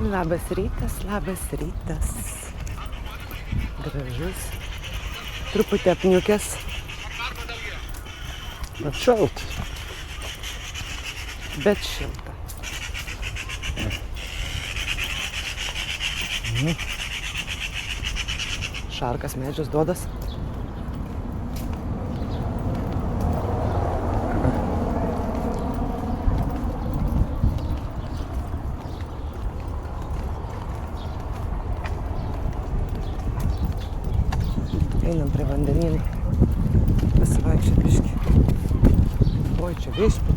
Labas rytas, labas rytas. Gražus. Truputį apniukęs. Bet šaltas. Bet šilta. Šarkas medžius duodas. Einam prie vandenynų. Pasivaikščiot biškį. Oi, čia viešput.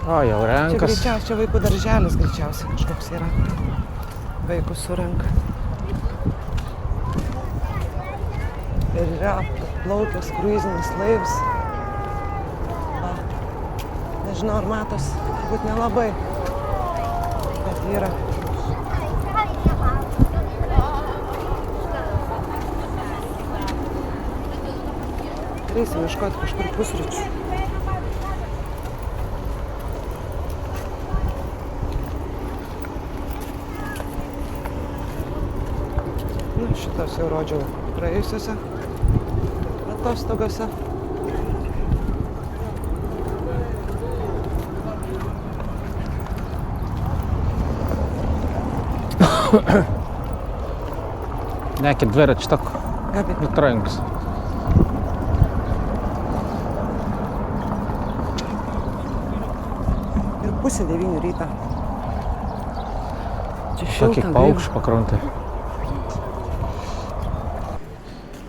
O, jau Čia renkas. greičiausiai vaikų darželis greičiausiai kažkoks yra. Vaikus surenka. Ir yra plaukęs kruizinis laivas. Va. Nežinau, ar matos, turbūt nelabai. Bet yra. Reisim ieškoti kažkur pusryčių. Šitos jau rodžiau praėjusiuose atostogose. Neki dviračių tako. Gabi, Mitrankis. ir 8:30 ryto. Čia Tokį šilta. paukščių pakrantė.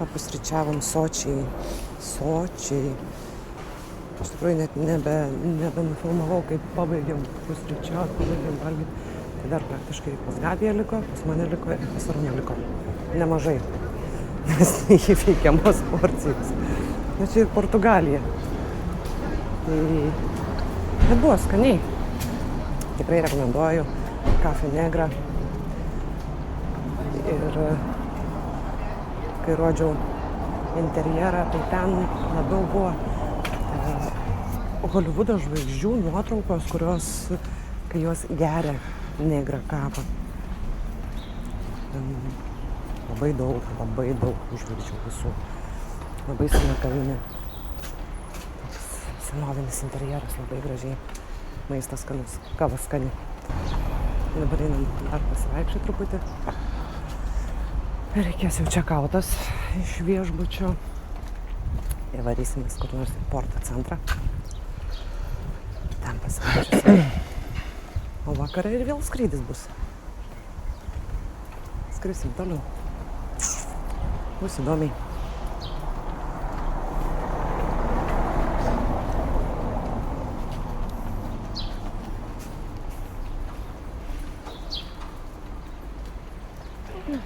Papusryčiavom sočiai. Iš tikrųjų net nebenufilmavau, kaip pabaigėm pusryčiauti, pabaigėm valgyti. Tai dar praktiškai pas Gabiją liko, pas mane liko ir pas Arūną liko. Nemažai. Nes neįveikiamos porcijos. Na čia ir Portugalija. Tai buvo skaniai. Tikrai rekomenduoju. Caffè Negra. Ir kai rodžiau interjerą, tai ten labiau buvo Holivudo žvaigždžių nuotraukos, kurios, kai jos geria negrą kavą. Labai daug žvaigždžių visų. Labai sena kavinė. Toks senovinis interjeras, labai gražiai. Maistas skanus, kava skani. Dabar einam dar pasivaikščioti truputį. Reikės jau čekautas iš viešbučio. Ir varysimės kur nors į Porto centrą. Ten pasivaikščiosim. O vakarą ir vėl skrydis bus. Skrisim toliau. Bus įdomiai.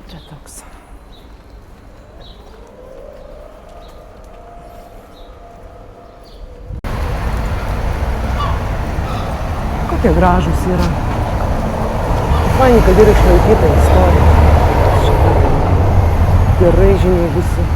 Čia toks. Kokie gražūs yra. Fainai, kad yra išlaikyta istorija. Tie raižiniai visi.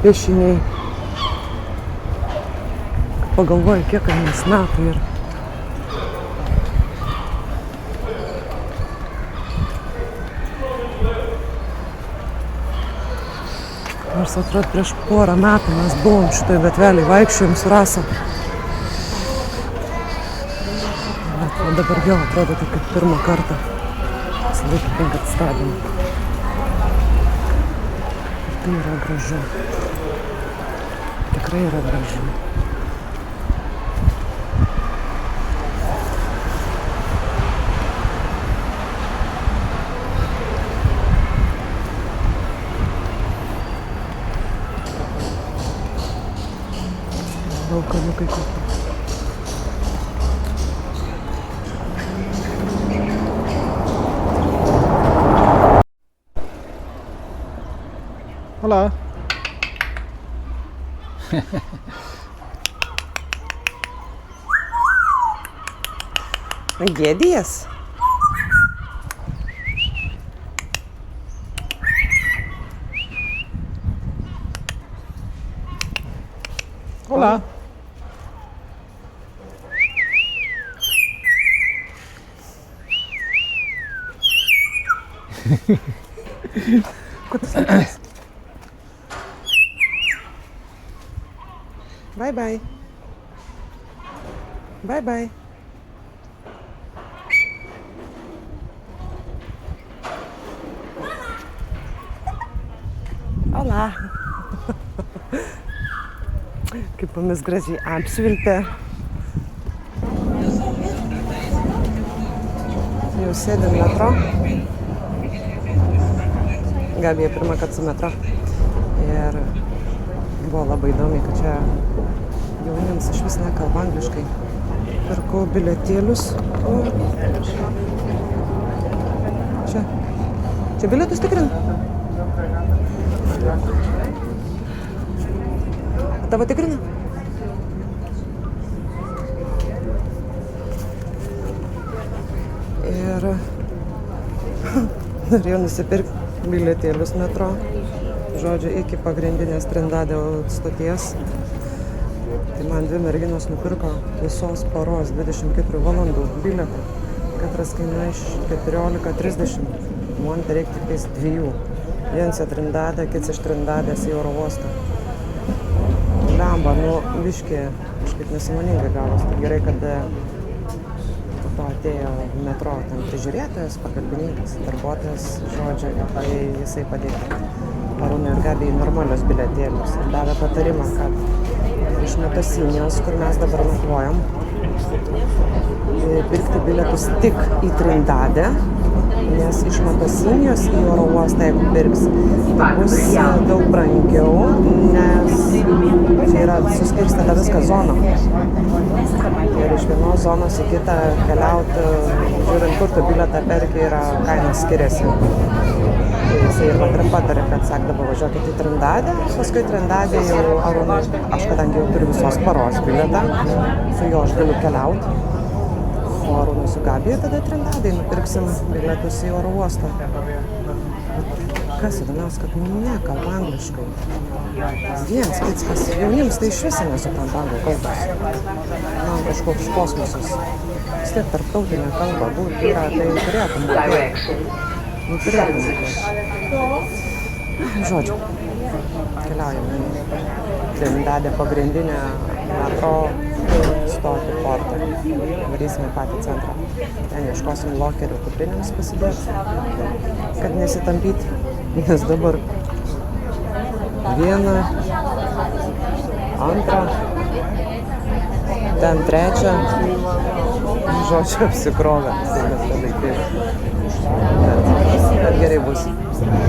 Piešiniai. Pagalvoju, kiek jiems metų yra. Nors atrodo, prieš porą metų mes buvom šitoj gatvelėj, vaikščiojom su Rasa. O dabar jau atrodo, tai kaip pirmą kartą. Visą laiką kaip kad stebim. Tai yra gražu. Tikrai yra gražu. Balkoniukai kokie. Hola. Gėdijas. Hola. Kur tu sakai? Bye bye. Bye bye. Hola. Kaip mumis gražiai apšvilpė. Jau sėdim metro. Gabija pirmą kartą su metro. Ir buvo labai įdomi, kad čia jaunims iš vis nekalba angliškai. Pirkau bilietėlius. Čia bilietus tikrin? Tavo tikrina? Ir norėjau nusipirkti bilietėlius metro. Žodžiu, iki pagrindinės Trindade stoties. Tai man dvi merginos nupirko visos paros 24 valandų bilietą. Katras kainuoja 14,30. Man tai reikia tik tais 2. Viens į Trindadę, kits iš Trindadės į oro uostą. Lemba, biškį kažkaip nesąmoningai gavos. Tai gerai, kad po to atėjo metro ten prižiūrėtojas, pagalbininkas, darbuotojas, žodžiu, tai jisai padėjo Arūnui ir Gabijai normalios bilietėlius. Ir davė patarimą, kad iš Metosinijos, kur mes dabar nakvojam, pirkti bilietus tik į Trindadę, nes iš Metosinijos į oro uostą, jeigu pirks, tai bus daug brangiau, nes čia yra suskirstyta viską zoną. Ir iš vienos zonos į kitą keliauti, žiūrint, kur tu bilietą perki, kainos skiriasi. Tai jisai ir man patarė, kad sakdavo važiuokit į Trindadę, paskui Trindadė jau Arūnui, aš kadangi jau turiu visos paros bilietą, su juo aš galiu keliauti. O Arūnui su Gabija tada Trindadėj nupirksim bilietus į oro uostą. Kas įdomiausia, kad nekalba angliškai. Viens kits, kas jaunims tai iš viso nesupranta anglų kalbos. Man kažkoks kosmosas. Vis tiek tarptautinė kalba būtų yra, tai turėtų mokėti. Turėtų mokėti. Žodžiu, keliaujame į Trindadę pagrindinę metro stotį portą. Varysime patį centrą. Ten ieškosim lokerių kuprinėms pasidėti, kad nesitampyti. Nes dabar 1, 2, ten 3, žodžiu, apsikrovę. Bet gerai bus.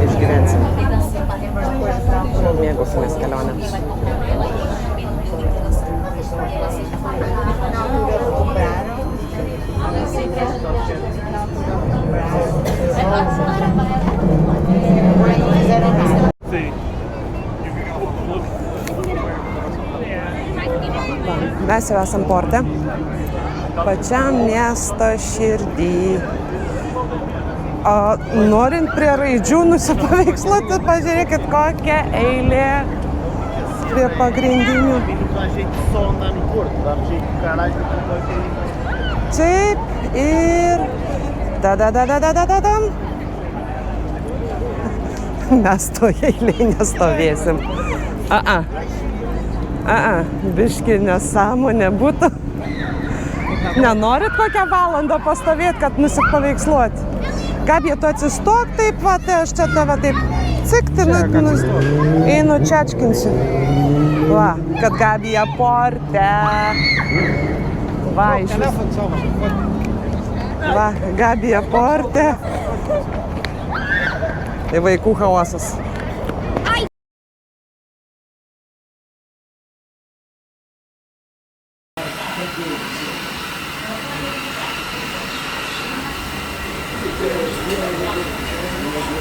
Išgyvensim. Mėgausimės kelionę. Mes jau esam porte, pačiam miesto širdį. Norint prie raidžių nusipaveiksluoti, pažiūrėkit, kokia eilė prie pagrindinių. Taip, ir da-da-da-da-da-da-dam. Mes toje eilėje nestovėsim. Biški nesąmonė būtų. Nenorit kokią valandą pastovėti, kad nusipaveiksluoti? Gabija, tu atsistok taip, va, tai aš čia tave taip cikti, einu čečkinsiu. Va, kad Gabija porte. Va, iš vis. Va, Gabija porte. Tai vaikų chaosas.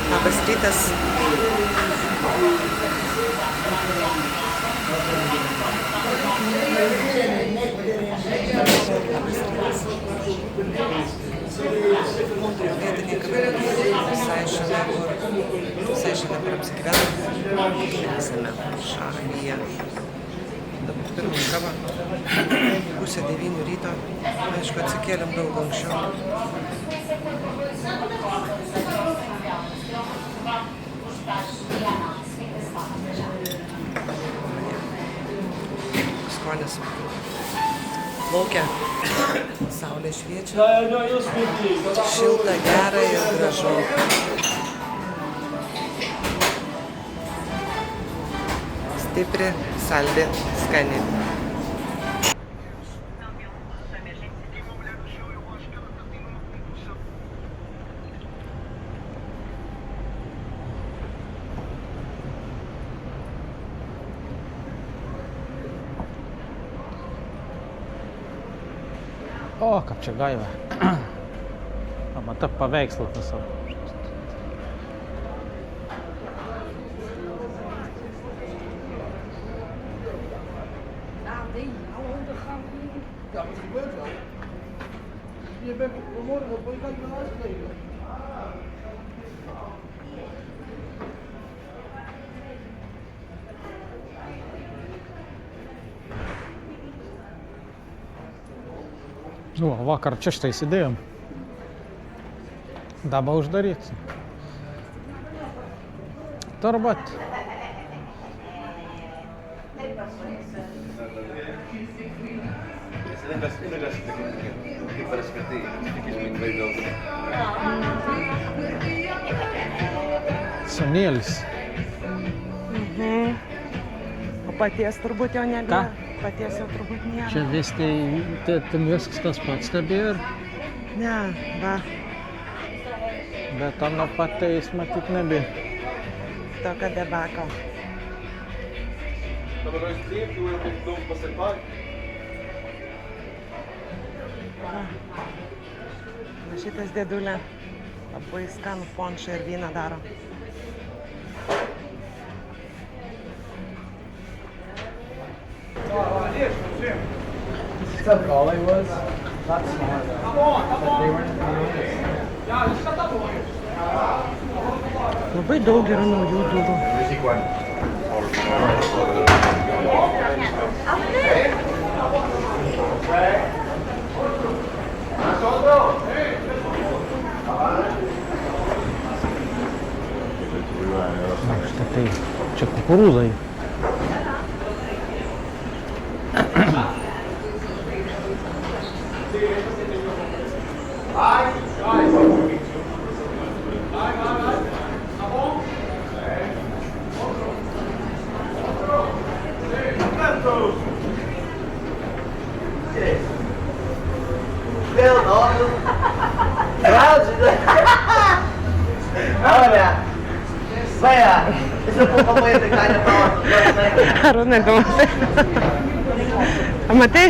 Labas rytas. apsigyventi. Esame šalyje. Dabar pirmą kavą. 8:30 ryto. Aišku, atsikėlėm daug anksčiau. Skonis. Laukia. Saulė šviečia. Šilta, gera ir gražu. Stipri, saldi, skani. O, kaip čia gaiva. Matau paveikslą visą. Ja, wat gebeurt wel? Je bent vanmorgen op een kant naar huis gereden. O, vakar čia štai sėdėjom. Dabar uždaryti. Turbūt. Sunėlis. O paties turbūt jau nėra. Ką? Paties jau turbūt nėra. Čia vis tai ten viskas tas pats stebėjo ir... Ne, va. Bet tam nuo pat tai jis matyt nebė. Tokio debako. Dabar aš priekį, jau kaip daug pasipakė. Va šitas dėdulė labai skanų ponšą ir vyną daro. Except Ollie was not smart. But they weren't Labai daug yra naujų durų. Štai čia kukurūzai. Arūnai, tu matai? Matai?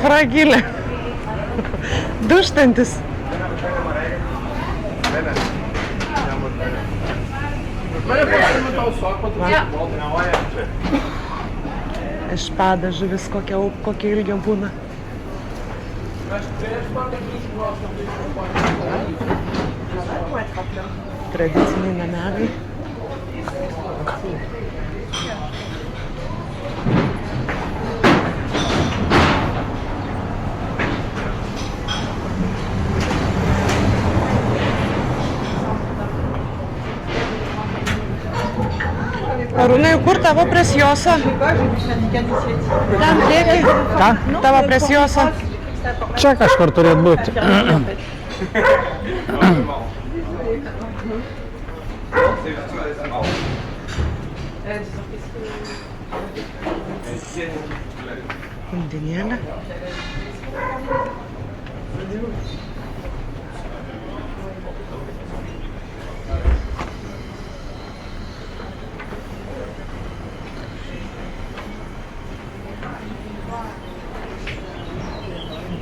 Fragilė. Duštantis. Išpada žuvis kokia ilgio būna. Tradiciniai nameliai. Arūnai, kur tavo presjosa? Ten prieki. Ką? Tavo presjosa. Čia kažkur turėtų būti. Undinėlė.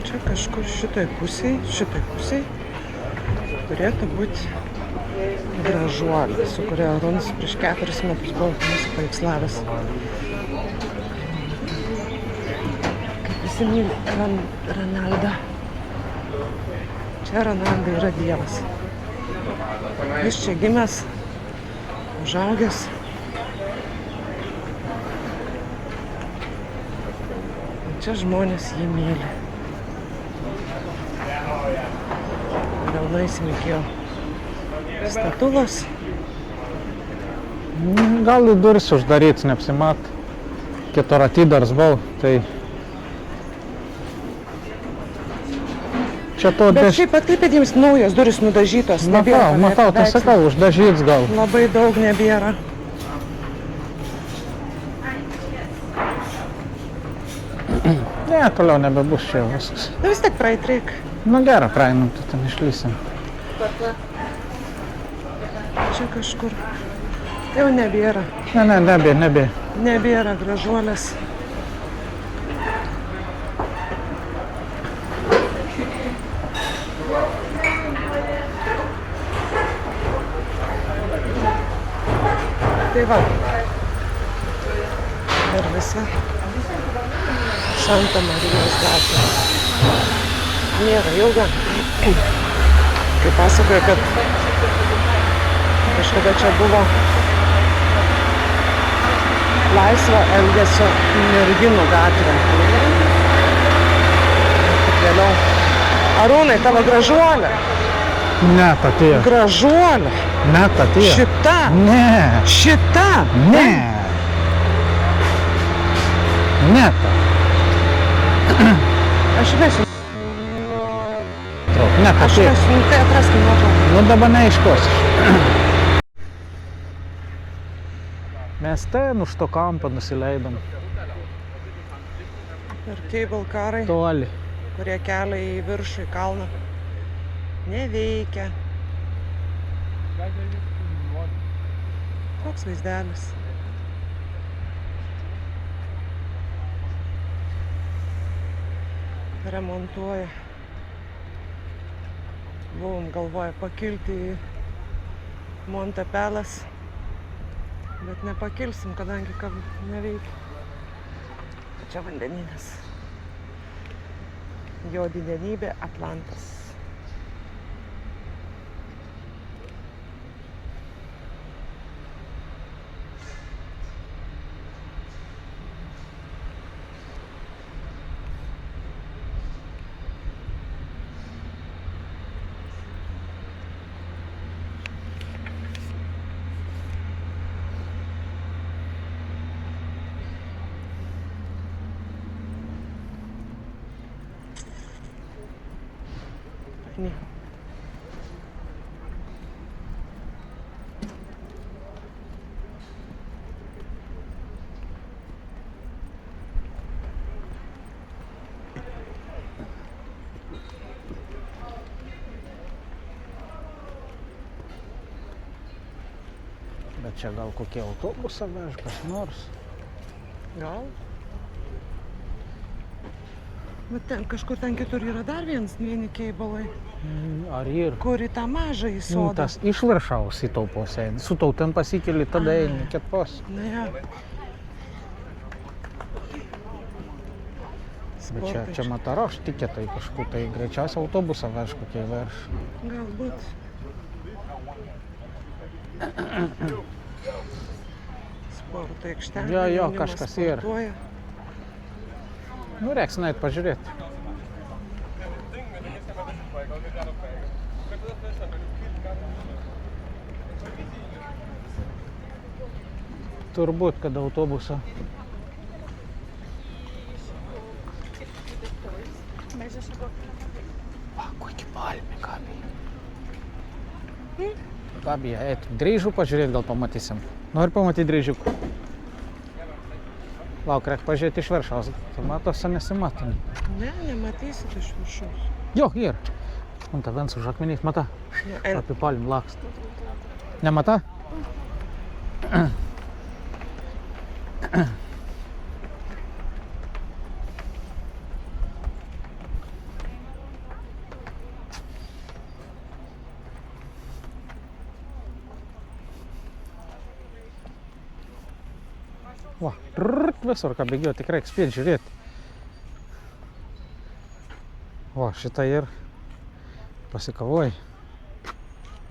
Čia kažkur šitoj pusėj turėtų būti gražuolė, su kuria Arūnas prieš 4 metus buvo mūsų paveikslavęs. Kaip visi myli Ronaldą. Čia Ronaldo yra dievas. Jis čia gimęs užaugęs. Čia žmonės jį myli. Delnai smilkėjo statulos. Gal į duris uždaryts, neapsimat. Kitur atidars buvau, tai... Čia to Bet šiaip atkreipėt jums naujos duris nudažytos. Matau, tai sakau, uždažyts gal. Labai daug nebėra. Ne, toliau nebebus čia viskas. Nu vis tiek praeit reik. Nu gerai, praeinam, tai ten išlysim. Čia kažkur. Jau nebėra. Nebė. Nebėra gražuolės. Tai va. Ir visa Santa Marijos gatvė. Nėra ilga. Kaip pasakoja, kad kažkada čia buvo laisvo elgesio merginų gatvė. Tik vėliau. Arūnai, tavo gražuolė. Ne, patėjo. Gražuolė. Ne, patėjo. Šita. Ne. Šita. Ne. Ne ta. Aš vesiu. Ne, Aš patėjo. vesiu. Tai atraskim nuotrauką. Nu dabar neiškos. Mes ten už to kampo nusileidom. Ir cable karai, Toli. kurie kelia į viršų, į kalną, neveikia. Koks vaizdelis. Remontuoja. Buvom galvoję pakilti į Montepelas, bet nepakilsim, kadangi neveikia. Čia vandeninis. Jo didenybė Atlantas. Ne. Bet čia gal kokie autobusą vež kas nors. Gal? Bet ten kažkur ten kitur yra dar vieni keibalai, Ar ir? kur į tą mažą į Nu, sodą. tas išviršaus į taupos eina. Su tautem pasikeli, tada eini ketpos. Na ja. Bet čia mataro, aš tikėtai kažkur, tai greičiausiai autobusą vež kokie verš. Galbūt. Sporto aikštelė. Jo, jaunimas kažkas yra. sportuoja. Nu, reiks nueit pažiūrėti. Turbūt, kad autobusą. Va, kokie palmė kabija. Kabija, eit, dryžių pažiūrėti gal pamatysim. Nori pamatyti dryžiukų? Lauk, reik pažiūrėti iš viršaus. Tai matosi nesimato. Ne, nematysit iš viršaus. Jo, yra. Un ta viens už akmenys, mata? Nu, en- Apie palm lakst. Nemata? Va, visur ką bėgėjo, tikrai reikia spėti žiūrėti. Va, šitą ir pasikavoj.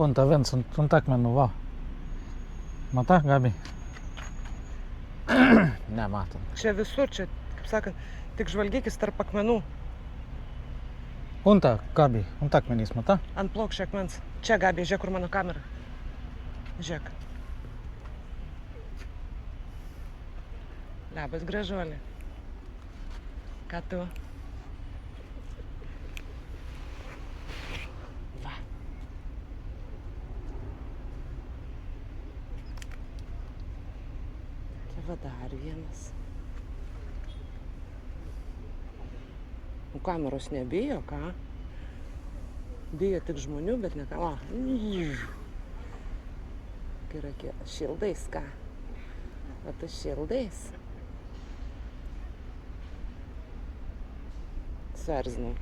On ta viens ant akmenų, va. Mata, Gabi? Nematom. Čia visur, čia, kaip sakant, tik žvalgykis tarp akmenų. Unta, Gabi, unta akmenys, mata? Ant plokščio akmens. Čia, Gabi, žiūrėk, kur mano kamera. Žiūrėk. Labas, gražuolė. Ką tu? Va. Čia va dar vienas. Kameros nebijo, ką? Bijo tik žmonių, bet ne ką. O. Yra šildais, ką? O tu šildais. Suerzinau.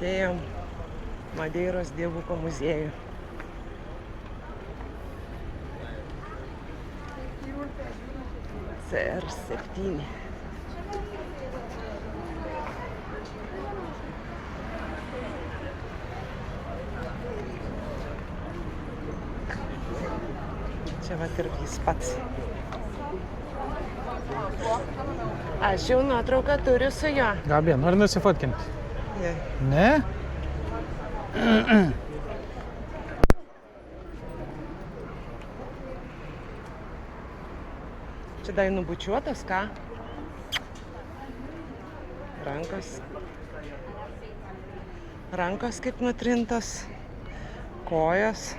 Atėjom Madeiros dievuko muziejų. CR7. Čia vat ir jis pats. Aš jau nuotrauką turiu su juo. Gabi, nori nusifotkinti? Ne. Ne? Čia dar nubučiuotas, ką? Rankos kaip nutrintos, kojos.